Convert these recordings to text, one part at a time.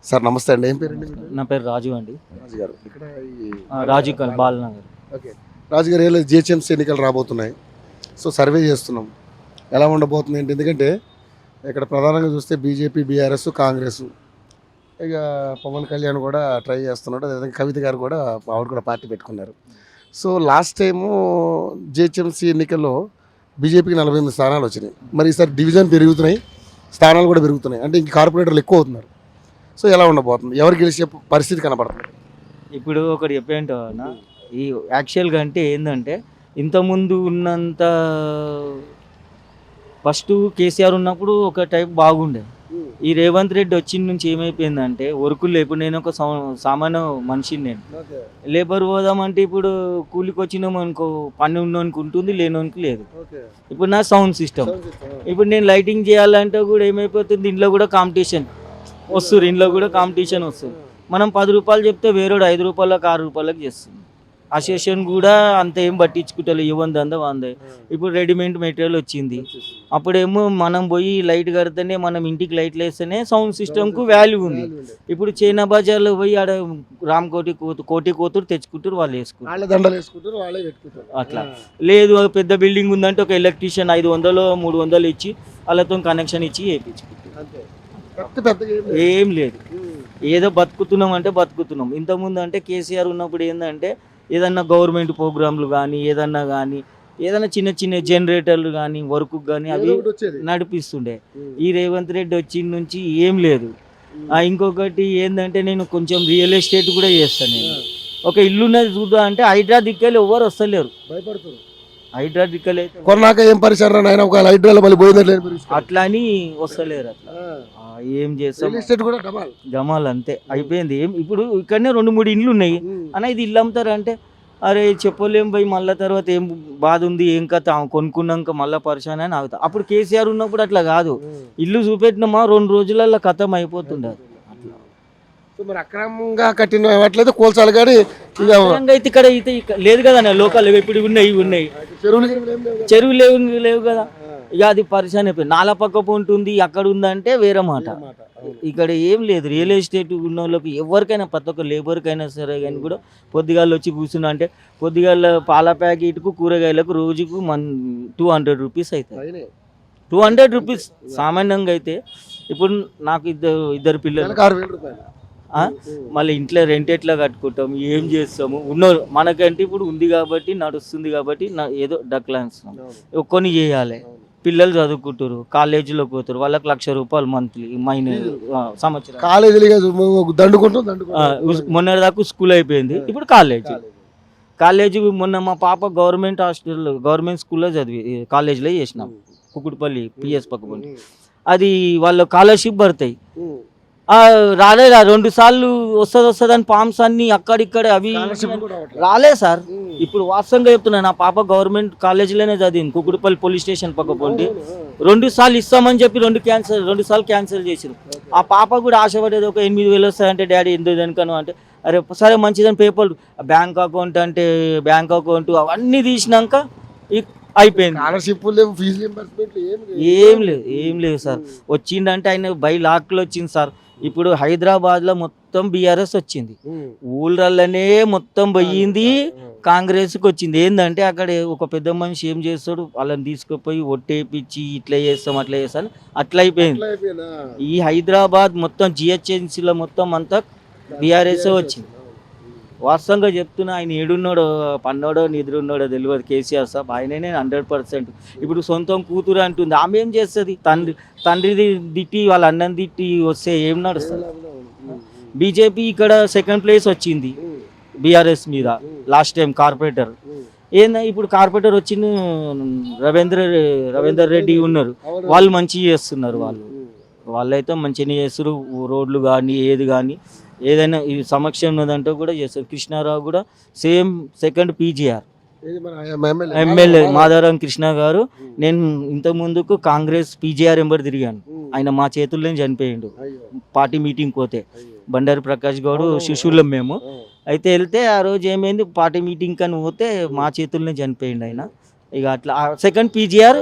Sir నమస్తే అండి. ఏం పేరండి మీది? నా పేరు రాజు అండి. రాజు గారు ఇక్కడ రాజు బాలనగర్. ఓకే. రాజు గారు ఏదో జిహెచ్ఎంసీ ఎన్నికలు రాబోతున్నాయి. సో సర్వే చేస్తున్నాం ఎలా ఉండబోతుంది ఏంటి. ఎందుకంటే ఇక్కడ ప్రధానంగా చూస్తే బీజేపీ, బీఆర్ఎస్, కాంగ్రెస్, ఇక పవన్ కళ్యాణ్ కూడా ట్రై చేస్తున్నాడు. అదేవిధంగా కవిత గారు కూడా ఆవిడ కూడా పార్టీ పెట్టుకున్నారు. సో లాస్ట్ టైము జిహెచ్ఎంసీ ఎన్నికల్లో బీజేపీకి 48 స్థానాలు వచ్చినాయి. మరి ఈసారి డివిజన్ పెరుగుతున్నాయి, స్థానాలు కూడా పెరుగుతున్నాయి. అంటే ఇంక కార్పొరేటర్లు ఎక్కువ అవుతున్నారు. సో ఎలా ఉండబోతుంది, ఎవరు గెలిచే పరిస్థితి కనపడుతుంది? ఇప్పుడు ఒకటి చెప్పేంటో అన్న, ఈ యాక్చువల్గా అంటే ఏంటంటే ఇంతకుముందు ఉన్నంత ఫస్ట్ కేసీఆర్ ఉన్నప్పుడు ఒక టైప్ బాగుండే. ఈ రేవంత్ రెడ్డి వచ్చిన నుంచి ఏమైపోయిందంటే వర్కులు లేవు. నేను ఒక సామాన్య మనిషిని, నేను లేబర్ పోదామంటే ఇప్పుడు కూలికి వచ్చినాం అనుకో, పని ఉన్నోనికి ఉంటుంది, లేనోనికి లేదు. ఇప్పుడు నా సౌండ్ సిస్టమ్, ఇప్పుడు నేను లైటింగ్ చేయాలంటే కూడా ఏమైపోతుంది, ఇంట్లో కూడా కాంపిటీషన్ వస్తుంది, ఇంట్లో కూడా కాంపిటీషన్ వస్తుంది. మనం 10 రూపాయలు చెప్తే వేరేడు 5 రూపాయలకు 6 రూపాయలకు చేస్తుంది. అసోసియేషన్ కూడా అంత ఏం పట్టించుకుంటారు, ఇవ్వంది అందా వందే. ఇప్పుడు రెడీమేడ్ మెటీరియల్ వచ్చింది. అప్పుడేమో మనం పోయి లైట్ కడితేనే, మనం ఇంటికి లైట్లు వేస్తేనే సౌండ్ సిస్టమ్కు వాల్యూ ఉంది. ఇప్పుడు చైనా బజార్లో పోయి ఆడ కోటి కోతురు తెచ్చుకుంటారు, వాళ్ళు వేసుకుంటారు, అట్లా లేదు. పెద్ద బిల్డింగ్ ఉందంటే ఒక ఎలక్ట్రీషియన్ 500 300 ఇచ్చి వాళ్ళతో కనెక్షన్ ఇచ్చి వేయించుకుంటారు. ఏం లేదు, ఏదో బతుకుతున్నాం అంటే బతుకుతున్నాం. ఇంతకుముందు అంటే కేసీఆర్ ఉన్నప్పుడు ఏంటంటే ఏదన్నా గవర్నమెంట్ ప్రోగ్రాంలు కానీ ఏదైనా చిన్న చిన్న జనరేటర్లు కానీ వర్క్ కానీ అవి నడిపిస్తుండే. ఈ రేవంత్ రెడ్డి వచ్చిన నుంచి ఏం లేదు. ఇంకొకటి ఏంటంటే నేను కొంచెం రియల్ ఎస్టేట్ కూడా చేస్తాను. నేను ఒక ఇల్లున్నది చూద్దా అంటే హైడ్రా దిక్కలు ఎవరు వస్తలేరు, భయపడుతున్నారు. హైడ్రా దిక్కలు అయితే కొన్నాక ఏం పరిసరం ఒక హైడ్రాలో మళ్ళీ పోయిందంటే అట్లా అని వస్తలేరు. అట్లా ఏం చేస్తాం, జమాల్ అంతే అయిపోయింది. ఏం ఇప్పుడు ఇక్కడనే 2-3 ఇండ్లు ఉన్నాయి అన్న, ఇది ఇల్లు అమ్ముతారంటే అరే చెప్పలేం పోయి, మళ్ళీ తర్వాత ఏం బాధ ఉంది, ఏం కథ కొనుక్కున్నాక మళ్ళీ పరిశాన్ అని ఆగుతా. అప్పుడు కేసీఆర్ ఉన్నప్పుడు అట్లా కాదు, ఇల్లు చూపెట్టినామా 2 రోజులలో కథం అయిపోతుండే. మరి అక్రమంగా కట్టినట్లయితే కోల్చాలి, కానీ అయితే ఇక్కడ లేదు కదా లోకల్. ఇప్పుడు ఉన్నాయి చెరువు లేవు కదా, ఇక అది పరిశాన్ అయిపోయింది. నాలా పక్క ఉంటుంది, అక్కడ ఉందంటే వేరే మాట. ఇక్కడ ఏం లేదు. రియల్ ఎస్టేట్ ఉన్న వాళ్ళకి ఎవరికైనా, ప్రతి ఒక్క లేబర్కైనా సరే కానీ కూడా పొద్దుగాళ్ళు వచ్చి కూర్చున్నా అంటే పొద్దుగాల పాల ప్యాకెట్కు కూరగాయలకు రోజుకు 200 రూపీస్ అవుతాయి. 200 రూపీస్ సామాన్యంగా అయితే. ఇప్పుడు నాకు ఇద్దరు పిల్లలు, మళ్ళీ ఇంట్లో రెంట్ ఎట్లా కట్టుకుంటాం, ఏం చేస్తాము. మనకంటే ఇప్పుడు ఉంది కాబట్టి, నడుస్తుంది కాబట్టి ఏదో డక్లాన్స్తాం, కొన్ని చేయాలి. పిల్లలు చదువుకుంటారు, కాలేజీలో పోతారు, వాళ్ళకి 1,00,000 రూపాయలు మంత్లీ సంవత్సరం. మొన్న దాకా స్కూల్ అయిపోయింది, ఇప్పుడు కాలేజీ. మొన్న మా పాప గవర్నమెంట్ స్కూల్లో కాలేజీలో చేసినాం, కుకుట్పల్లి పిఎస్ పక్కపల్లి. అది వాళ్ళ స్కాలర్షిప్ పడతాయి. రాలేదు 2 సార్లు వస్తుందని ఫామ్స్ అన్ని అక్కడిక్కడ అవి రాలేదు సార్. ఇప్పుడు వాస్తవంగా చెప్తున్నాను, నా పాప గవర్నమెంట్ కాలేజీలోనే చదివింది, కుకుడుపల్లి పోలీస్ స్టేషన్ పక్క పోండి. 2 సార్లు ఇస్తామని చెప్పి 2 సార్లు క్యాన్సిల్ చేసారు. ఆ పాప కూడా ఆశపడేది ఒక 8,000 వస్తాయంటే, డాడీ ఎందుకు దానికను అంటే, అరే సరే మంచిదని పేపర్, బ్యాంక్ అకౌంట్ అంటే బ్యాంక్ అకౌంట్ అవన్నీ తీసినాక అయిపోయింది. ఏం లేదు సార్. వచ్చిందంటే ఆయన బై లాక్లో వచ్చింది సార్. ఇప్పుడు హైదరాబాద్లో మొత్తం బీఆర్ఎస్ వచ్చింది, ఊళ్ళల్లోనే మొత్తం పోయింది కాంగ్రెస్కి వచ్చింది. ఏంటంటే అక్కడ ఒక పెద్ద మనిషి ఏం చేస్తాడు, వాళ్ళని తీసుకుపోయి ఒట్టేపిచ్చి ఇట్లా చేస్తాం అట్లా చేస్తాను, అట్లా అయిపోయింది. ఈ హైదరాబాద్ మొత్తం జిహెచ్ఎంసీలో మొత్తం అంతా బీఆర్ఎస్ వచ్చింది. వాస్తవంగా చెప్తున్నా, ఆయన ఏడున్నాడో పన్నోడో నిద్రున్నాడో తెలియదు కేసీఆర్ సాబ్. ఆయననే 100%. ఇప్పుడు సొంతం కూతురు అంటుంది, ఆమె ఏం చేస్తుంది, తండ్రిది తిట్టి వాళ్ళ అన్నం తిట్టి వస్తే ఏం నడుస్తుంది. బీజేపీ ఇక్కడ 2nd ప్లేస్ వచ్చింది బీఆర్ఎస్ మీద లాస్ట్ టైం కార్పొరేటర్. ఇప్పుడు కార్పొరేటర్ వచ్చిన రవీందర్ రెడ్డి ఉన్నారు, వాళ్ళు మంచిగా చేస్తున్నారు. వాళ్ళైతే మంచిగా చేస్తారు, రోడ్లు కానీ ఏది కానీ ఏదైనా ఈ సమక్షం ఉన్నదంటే కూడా చేస్తారు. కృష్ణారావు కూడా same 2nd PGR MLA Madhavaram Krishna గారు. నేను ఇంతకుముందుకు కాంగ్రెస్ పీజీఆర్ ఎంబర్ తిరిగాను, ఆయన మా చేతుల్లోనే చనిపోయిండు. పార్టీ మీటింగ్ పోతే బండారు ప్రకాష్ గౌడ్ శిష్యులం మేము. అయితే వెళ్తే ఆ రోజు ఏమైంది, పార్టీ మీటింగ్ అని పోతే మా చేతుల్లోనే చనిపోయిండు ఆయన. ఇక అట్లా 2nd పీజీఆర్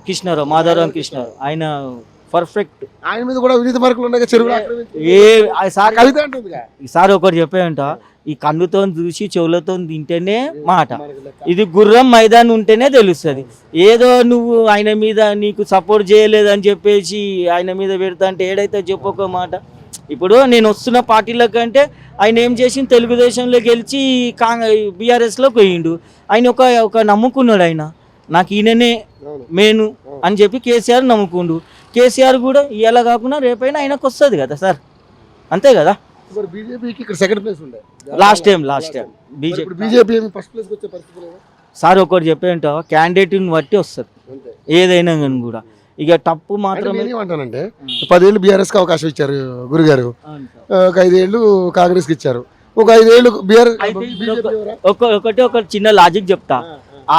కృష్ణారావు, మాధవరం కృష్ణారావు, ఆయన పర్ఫెక్ట్. ఆయన మీద కూడా వినీత మార్కులు ఉన్నాయి, చెరువులు ఆక్రమించి. సార్ కవిత అంటుందిగా. ఈసారి ఒకటి చెప్పేయంట, ఈ కన్నుతో చూసి చెవులతో తింటేనే మాట, ఇది గుర్రం మైదానం ఉంటేనే తెలుస్తుంది. ఏదో నువ్వు ఆయన మీద నీకు సపోర్ట్ చేయలేదని చెప్పేసి ఆయన మీద పెడతా అంటే ఏడైతే చెప్పొక మాట. ఇప్పుడు నేను వస్తున్న పార్టీల కంటే ఆయన ఏం చేసింది, తెలుగుదేశంలో గెలిచి బీఆర్ఎస్లో పోయిండు. ఆయన ఒక నమ్ముకున్నాడు, ఆయన నాకు ఈయననే మేను అని చెప్పి కేసీఆర్ నమ్ముకుండు. కేసీఆర్ కూడా ఇవాళ కాకుండా రేపైనా ఆయనకు వస్తుంది కదా సార్, అంతే కదా. బీజేపీకి ఇక్కడ సెకండ్ ప్లేస్ ఉండే last time BJP first place వచ్చే పరిస్థితి లేదా? సార్ ఒకటి చెప్పేంట, క్యాండిడేట్ని బట్టి వస్తుంది ఏదైనా కానీ కూడా. ఇక తప్పు మాత్రమే ఏమంటానంటే 10 ఏళ్ళు బీఆర్ఎస్కి అవకాశం ఇచ్చారు గురుగారు, ఒక 5 ఏళ్ళు కాంగ్రెస్కి ఇచ్చారు, ఒక 5 ఏళ్ళు ఒక చిన్న లాజిక్ చెప్తా.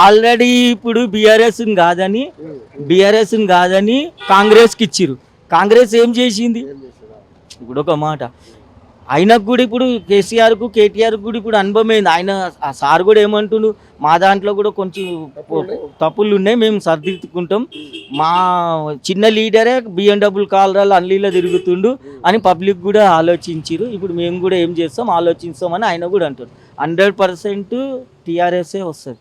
ఆల్రెడీ ఇప్పుడు బీఆర్ఎస్ కాదని కాంగ్రెస్కి ఇచ్చిరు. కాంగ్రెస్ ఏం చేసింది ఇప్పుడు ఒక మాట. ఆయనకు కూడా ఇప్పుడు కేసీఆర్కు కేటీఆర్కు కూడా ఇప్పుడు అనుభవమైంది. ఆయన ఆ సార్ కూడా ఏమంటుండు, మా దాంట్లో కూడా కొంచెం తప్పులు ఉన్నాయి, మేము సరిదిద్దుకుంటాం, మా చిన్న లీడరే BMW కాలరాలు అన్లీలో తిరుగుతుండు అని పబ్లిక్ కూడా ఆలోచించారు. ఇప్పుడు మేము కూడా ఏం చేస్తాం ఆలోచిస్తామని ఆయన కూడా అంటారు. 100% టీఆర్ఎస్ఏ వస్తుంది.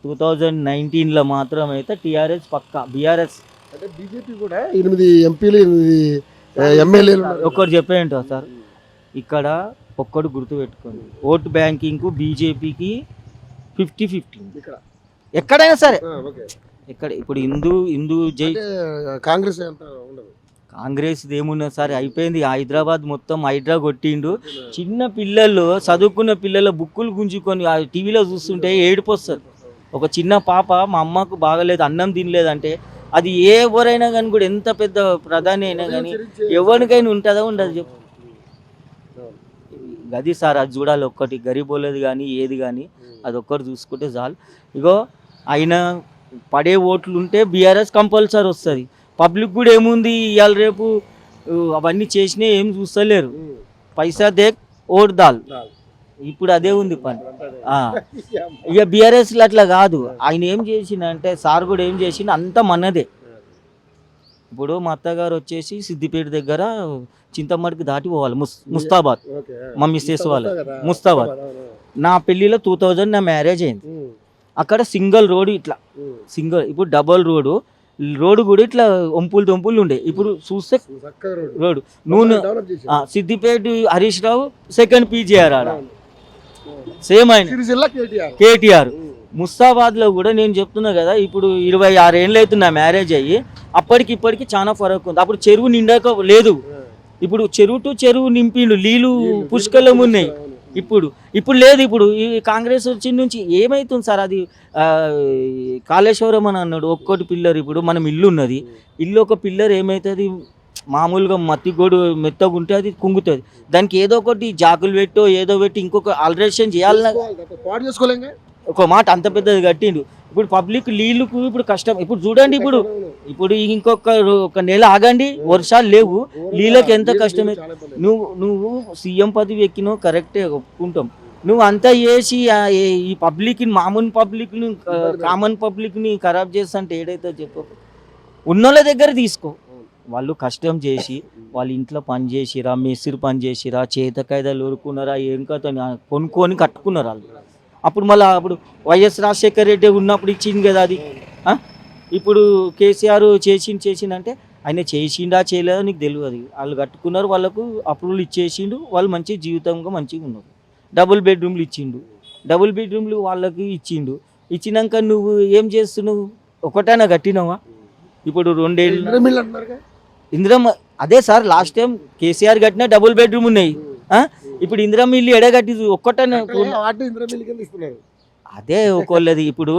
2019లో మాత్రం అయితే టీఆర్ఎస్ పక్కా. బీఆర్ఎస్ అంటే బీజేపీ కూడా 8 ఎంపీలు 8 ఎమ్మెల్యేలు. ఒక్కరు చెప్పేయంట సార్, ఇక్కడ ఒక్కడు గుర్తుపెట్టుకోండి, ఓటు బ్యాంకింగ్ బీజేపీకి 50-50 ఎక్కడైనా సరే. ఎక్కడ ఇప్పుడు హిందూ జై కాంగ్రెస్ కాంగ్రెస్ ఏమున్నా సరే అయిపోయింది. హైదరాబాద్ మొత్తం హైడ్రా కొట్టిండు. చిన్న పిల్లలు చదువుకున్న పిల్లల బుక్కులు గుంజుకొని ఆ టీవీలో చూస్తుంటే ఏడుపు వస్తుంది. ఒక చిన్న పాప మా అమ్మకు బాగలేదు, అన్నం తినలేదంటే అది ఎవరైనా కానీ కూడా, ఎంత పెద్ద ప్రధాని అయినా కానీ ఎవరికైనా ఉంటుందా ఉండదు చెప్పు. అది సార్, అది చూడాలి ఒక్కటి, గరీబోలేదు కానీ ఏది కానీ అది ఒక్కటి చూసుకుంటే చాలు. ఇగో ఆయన పడే ఓట్లు ఉంటే బీఆర్ఎస్ కంపల్సరీ వస్తుంది. పబ్లిక్ కూడా ఏముంది, ఇవాళ రేపు అవన్నీ చేసినా ఏం చూస్తలేరు, పైసా దేక్ ఓట్ దాల్, ఇప్పుడు అదే ఉంది పని. ఇక బీఆర్ఎస్లో అట్లా కాదు. ఆయన ఏం చేసిన అంటే సార్ కూడా ఏం చేసిన అంత మనదే. ఇప్పుడు మా అత్తగారు వచ్చేసి సిద్దిపేట దగ్గర చింతమడికి దాటి పోవాలి, ముస్తాబాద్, మా మిస్సెస్ వాళ్ళ ముస్తాబాద్. నా పెళ్ళిలో 2000 నా మ్యారేజ్ అయింది. అక్కడ సింగిల్ రోడ్, ఇట్లా సింగిల్, ఇప్పుడు డబల్ రోడ్డు కూడా ఇట్లా ఒంపులు ఉండే. ఇప్పుడు చూస్తే రోడ్డు నూనె సిద్దిపేట హరీష్ రావు సెకండ్ పీజీఆర్ ఆడ సేమ్ ఆయన కేటీఆర్. ముస్తాబాద్లో కూడా నేను చెప్తున్నా కదా, ఇప్పుడు 26 ఏళ్ళు అవుతుంది నా మ్యారేజ్ అయ్యి, అప్పటికిప్పటికి చాలా ఫరక్ ఉంది. అప్పుడు చెరువు నిండాక లేదు, ఇప్పుడు చెరువు టు చెరువు నింపిండు, నీళ్ళు పుష్కలం ఉన్నాయి. ఇప్పుడు లేదు. ఇప్పుడు ఈ కాంగ్రెస్ వచ్చిన నుంచి ఏమవుతుంది సార్, అది కాళేశ్వరం అని అన్నాడు ఒక్కటి పిల్లర్. ఇప్పుడు మనం ఇల్లు ఉన్నది, ఇల్లు ఒక పిల్లర్ ఏమవుతుంది, మామూలుగా మట్టిగోడు మెత్తగా ఉంటే అది కుంగుతుంది. దానికి ఏదో ఒకటి జాకులు పెట్టో ఏదో పెట్టి ఇంకొక ఆల్టరేషన్ చేయాలన్నా ఒక మాట, అంత పెద్దది కట్టిండు. ఇప్పుడు పబ్లిక్ నీళ్ళకు ఇప్పుడు కష్టం. ఇప్పుడు చూడండి, ఇప్పుడు ఇంకొక నెల ఆగండి, వర్షాలు లేవు, నీళ్ళకి ఎంత కష్టమే. నువ్వు సీఎం పదవి ఎక్కినావు కరెక్టే, ఒప్పుకుంటాం. నువ్వు అంతా చేసి ఈ పబ్లిక్ని, మామూలు పబ్లిక్ని, కామన్ పబ్లిక్ని ఖరాబ్ చేస్తా అంటే ఏడైతే చెప్పు. ఉన్నోళ్ళ దగ్గర తీసుకో, వాళ్ళు కష్టం చేసి వాళ్ళ ఇంట్లో పని చేసిరా, మెస్సిరి పని చేసిరా, చేతకాయదాలు ఊరుకున్నారా, ఏం కథ కొనుక్కొని కట్టుకున్నారు వాళ్ళు. అప్పుడు మళ్ళీ అప్పుడు వైఎస్ రాజశేఖర రెడ్డి ఉన్నప్పుడు ఇచ్చింది కదా అది. ఇప్పుడు కేసీఆర్ చేసిందంటే ఆయన చేసిండా చేయలేదో నీకు తెలియదు. వాళ్ళు కట్టుకున్నారు, వాళ్ళకు అప్రూవల్ ఇచ్చేసిండు, వాళ్ళు మంచి జీవితంగా మంచిగా ఉన్నారు. డబుల్ బెడ్రూమ్లు వాళ్ళకి ఇచ్చిండు. ఇచ్చినాక నువ్వు ఏం చేస్తున్నావు, ఒకటైనా కట్టినావా? ఇప్పుడు 2 ఏళ్ళు ఇందిరమ్మ, అదే సార్ లాస్ట్ టైం కేసీఆర్ కట్టిన డబుల్ బెడ్రూమ్ ఉన్నాయి. ఇప్పుడు ఇందిరమ్మ ఇల్లు ఎడగట్టి ఒక్కటనే, అదే ఒకళ్ళది. ఇప్పుడు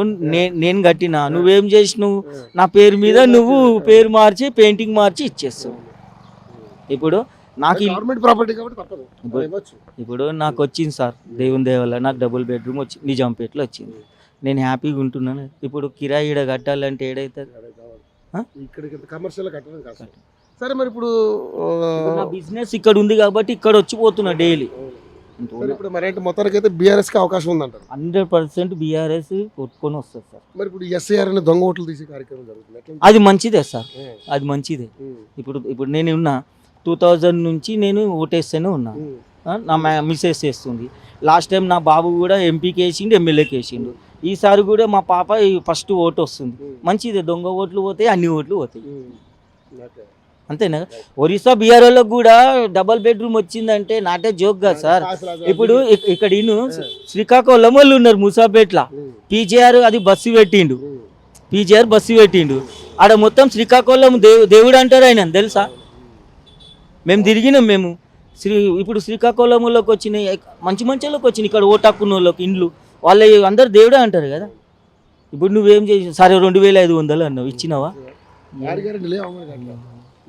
నేను కట్టినా, నువ్వేం చేసినావు, నా పేరు మీద నువ్వు పేరు మార్చి పెయింటింగ్ మార్చి ఇచ్చేస్తావు. ఇప్పుడు నాకు ఇప్పుడు నాకు వచ్చింది సార్, దేవుని దేవల్ల నాకు డబుల్ బెడ్రూమ్ వచ్చింది, నిజాంపేటలో వచ్చింది. నేను హ్యాపీగా ఉంటున్నాను. ఇప్పుడు కిరాయి ఈడ కట్టాలంటే ఏడైతుంది, సరే మరి ఇప్పుడు నా బిజినెస్ ఇక్కడ ఉంది కాబట్టి ఇక్కడ వచ్చిపోతున్నా డైలీ. సరే, ఇప్పుడు మరి అంటే మొత్తానికి అయితే బీఆర్ఎస్కి అవకాశం ఉందంటారు. 100% బీఆర్ఎస్ కొట్టుకొని వస్తుంది సార్. మరి ఇప్పుడు ఎస్ఐఆర్ అనే దొంగ ఓట్లు తీసే కార్యక్రమం జరుగుతుంది ఎట్లా? అది మంచిదే సార్, ఉమ్, అది మంచిదే. ఉమ్, ఇప్పుడు నేను ఉన్నా 2000 నుంచి నేను ఓటేస్తూనే ఉన్నా. ఉమ్, నా మిస్సెస్ చేస్తుంది. లాస్ట్ టైం నా బాబు కూడా ఎంపీకి వేసిండు, ఎమ్మెల్యేకి వేసిండు. ఈసారి కూడా మా పాప ఫస్ట్ ఓటు వస్తుంది. మంచిదే, దొంగ ఓట్లు పోతాయి, అన్ని ఓట్లు పోతాయి. ఉమ్, ఓకే. అంతేనా? ఒరిస్సా బీహార్ వాళ్ళకి కూడా డబల్ బెడ్రూమ్ వచ్చిందంటే నాటే జోక్ కదా సార్. ఇప్పుడు ఇక్కడ శ్రీకాకుళం వాళ్ళు ఉన్నారు ముసాపేట్ల. ఉమ్, పీజేఆర్ అది బస్సు పెట్టిండు, ఉమ్, పీజేఆర్ బస్సు పెట్టిండు. ఆడ మొత్తం శ్రీకాకుళం దేవుడు అంటారు ఆయన, తెలుసా? మేము తిరిగినాం. మేము ఇప్పుడు శ్రీకాకుళంలోకి వచ్చినాయి, మంచి మంచి వాళ్ళకి వచ్చినాయి. ఇక్కడ ఓటాక్కున్న వాళ్ళకి ఇండ్లు, వాళ్ళ అందరు దేవుడే అంటారు కదా. ఇప్పుడు నువ్వేం చేసి సరే 2500 అన్నావు, ఇచ్చినావా? ఆరు గ్యారెంటీ లేవు అమ్మ అట్లా.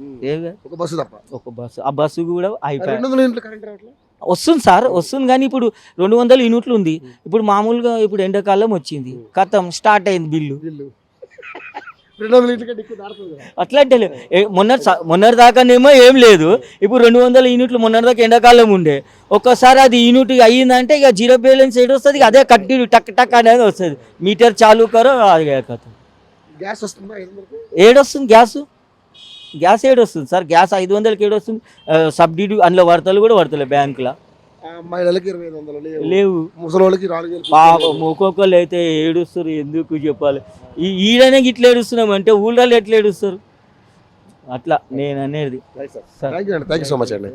ఉమ్, లేవుగా. ఒక బస్సు తప్ప. ఒక బస్సు, ఆ బస్సు కూడా అయిపోయి 200 యూనిట్లు కరెంట్ రావట్లే. వస్తుంది సార్, వస్తుంది. కానీ ఇప్పుడు 200 యూనిట్లు ఉంది. ఇప్పుడు మామూలుగా ఇప్పుడు ఎండాకాలం వచ్చింది, కథం స్టార్ట్ అయింది బిల్లు. ఇల్లు 200 యూనిట్ల కంటే ఎక్కువ దాడుతుంది కదా. అట్లా అంటే మొన్నటి దాకానేమో ఏం లేదు. ఇప్పుడు 200 యూనిట్లు మొన్నటి దాకా ఎండాకాలం ఉండే. ఒక్కసారి అది యూనిట్ అయ్యిందంటే ఇక జీరో బ్యాలెన్స్ ఏడు వస్తుంది, అదే కంటిన్యూ టక్ టక్ అనేది వస్తుంది. మీటర్ చాలు కరో అది కథ. గ్యాస్ వస్తుందా 500కి? ఏడొస్తుంది గ్యాస్ ఏడొస్తుంది సార్? గ్యాస్ 500కి ఏడొస్తుంది? సబ్సిడీ అందులో వార్తలు కూడా పడతలే బ్యాంకులో. ఆ, మహిళలకి 2500 లేవు. లేవు. ముసలోళ్ళకి 4000. పాపం ఒక్కొక్కరు అయితే ఏడుస్తారు. ఎందుకు చెప్పాలి? ఈడనే ఇట్లా ఏడుస్తున్నాం అంటే ఊళ్ళో ఎట్లా ఏడుస్తారు? అట్లా నేను అనేది. థ్యాంక్ యూ అండి, థ్యాంక్ యూ సో మచ్ అండి.